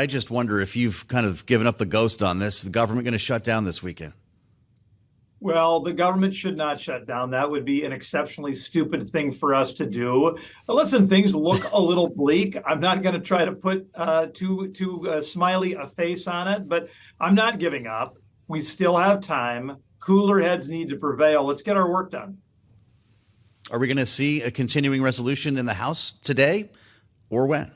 I just wonder if you've kind of given up the ghost on this. Is the government going to shut down this weekend? Well, the government should not shut down. That would be an exceptionally stupid thing for us to do. But listen, things look a little bleak. I'm not going to try to put too smiley a face on it, but I'm not giving up. We still have time. Cooler heads need to prevail. Let's get our work done. Are we going to see a continuing resolution in the House today or when?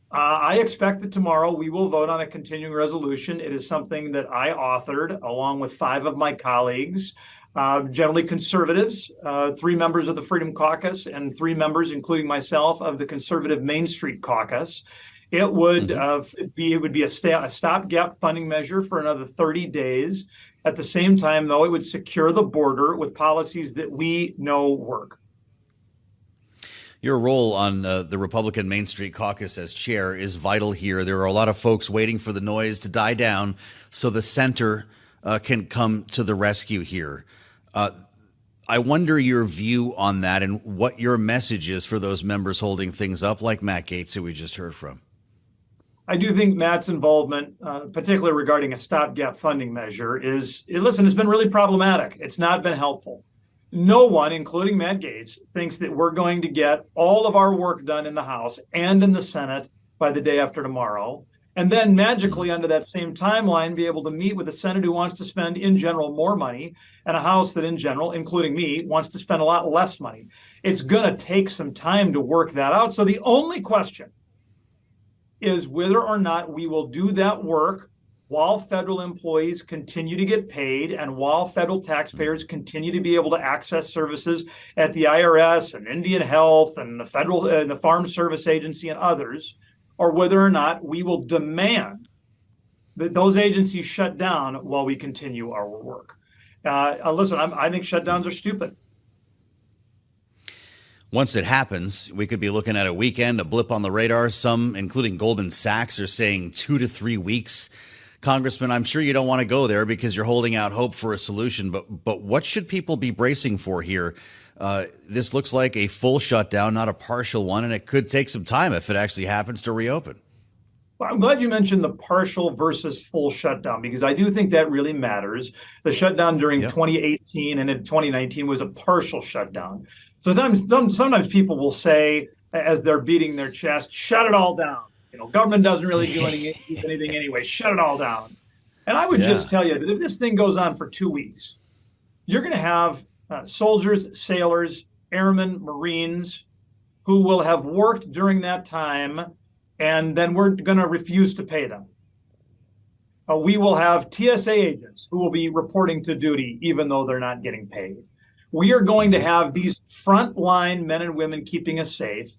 I expect that tomorrow we will vote on a continuing resolution. It is something that I authored along with 5 of my colleagues, generally conservatives, 3 members of the Freedom Caucus and 3 members, including myself, of the conservative Main Street Caucus. It would be a stopgap funding measure for another 30 days. At the same time, though, it would secure the border with policies that we know work. Your role on the Republican Main Street Caucus as chair is vital here. There are a lot of folks waiting for the noise to die down so the center can come to the rescue here. I wonder your view on that and what your message is for those members holding things up, like Matt Gaetz, who we just heard from. I do think Matt's involvement, particularly regarding a stopgap funding measure, it's been really problematic. It's not been helpful. No one, including Matt Gaetz, thinks that we're going to get all of our work done in the House and in the Senate by the day after tomorrow, and then magically under that same timeline be able to meet with a Senate who wants to spend in general more money and a House that in general, including me, wants to spend a lot less money. It's going to take some time to work that out. So the only question is whether or not we will do that work while federal employees continue to get paid and while federal taxpayers continue to be able to access services at the IRS and Indian Health and the Farm Service Agency and others, or whether or not we will demand that those agencies shut down while we continue our work. I think shutdowns are stupid. Once it happens, we could be looking at a weekend, a blip on the radar. Some, including Goldman Sachs, are saying 2 to 3 weeks. Congressman, I'm sure you don't want to go there because you're holding out hope for a solution, but what should people be bracing for here? This looks like a full shutdown, not a partial one, and it could take some time if it actually happens to reopen. Well, I'm glad you mentioned the partial versus full shutdown, because I do think that really matters. The shutdown during 2018 and in 2019 was a partial shutdown. So sometimes people will say, as they're beating their chest, shut it all down. Government doesn't really do anything anyway. Shut it all down. And I would just tell you that if this thing goes on for 2 weeks, you're going to have soldiers, sailors, airmen, Marines who will have worked during that time, and then we're going to refuse to pay them. We will have TSA agents who will be reporting to duty even though they're not getting paid. We are going to have these frontline men and women keeping us safe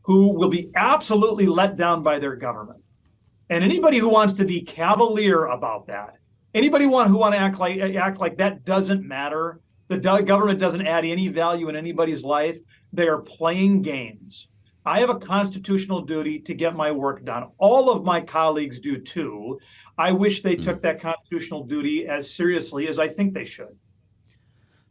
who will be absolutely let down by their government. And anybody who wants to be cavalier about that, anybody who want to act like that doesn't matter, the government doesn't add any value in anybody's life, they are playing games. I have a constitutional duty to get my work done. All of my colleagues do too. I wish they took that constitutional duty as seriously as I think they should.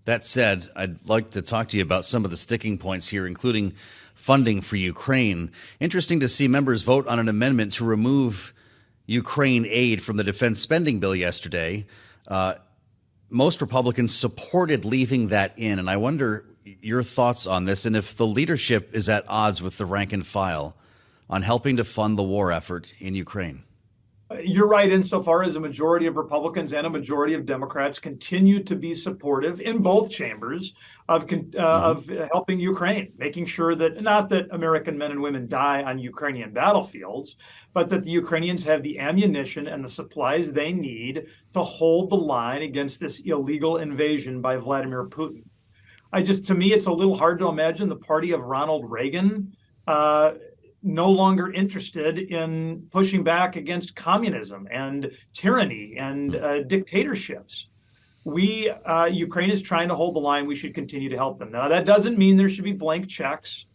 That said, I'd like to talk to you about some of the sticking points here, including funding for Ukraine. Interesting to see members vote on an amendment to remove Ukraine aid from the defense spending bill yesterday. Most Republicans supported leaving that in, and I wonder your thoughts on this and if the leadership is at odds with the rank and file on helping to fund the war effort in Ukraine. You're right insofar as a majority of Republicans and a majority of Democrats continue to be supportive in both chambers of helping Ukraine, making sure that not that American men and women die on Ukrainian battlefields, but that the Ukrainians have the ammunition and the supplies they need to hold the line against this illegal invasion by Vladimir Putin. To me, it's a little hard to imagine the party of Ronald Reagan no longer interested in pushing back against communism and tyranny and dictatorships. Ukraine is trying to hold the line. We should continue to help them. Now, that doesn't mean there should be blank checks.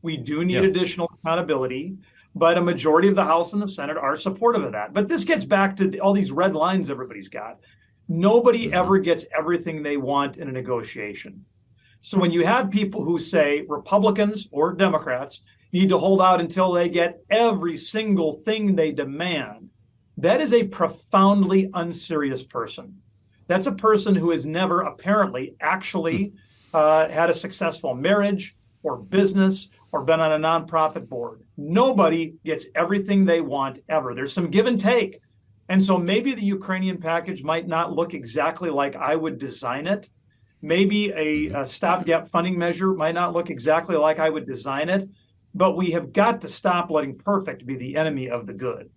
We do need additional accountability, but a majority of the House and the Senate are supportive of that. But this gets back to all these red lines everybody's got. Nobody ever gets everything they want in a negotiation. So when you have people who say Republicans or Democrats need to hold out until they get every single thing they demand, that is a profoundly unserious person. That's a person who has never apparently actually had a successful marriage or business or been on a nonprofit board. Nobody gets everything they want ever. There's some give and take. And so maybe the Ukrainian package might not look exactly like I would design it. Maybe a stopgap funding measure might not look exactly like I would design it. But we have got to stop letting perfect be the enemy of the good.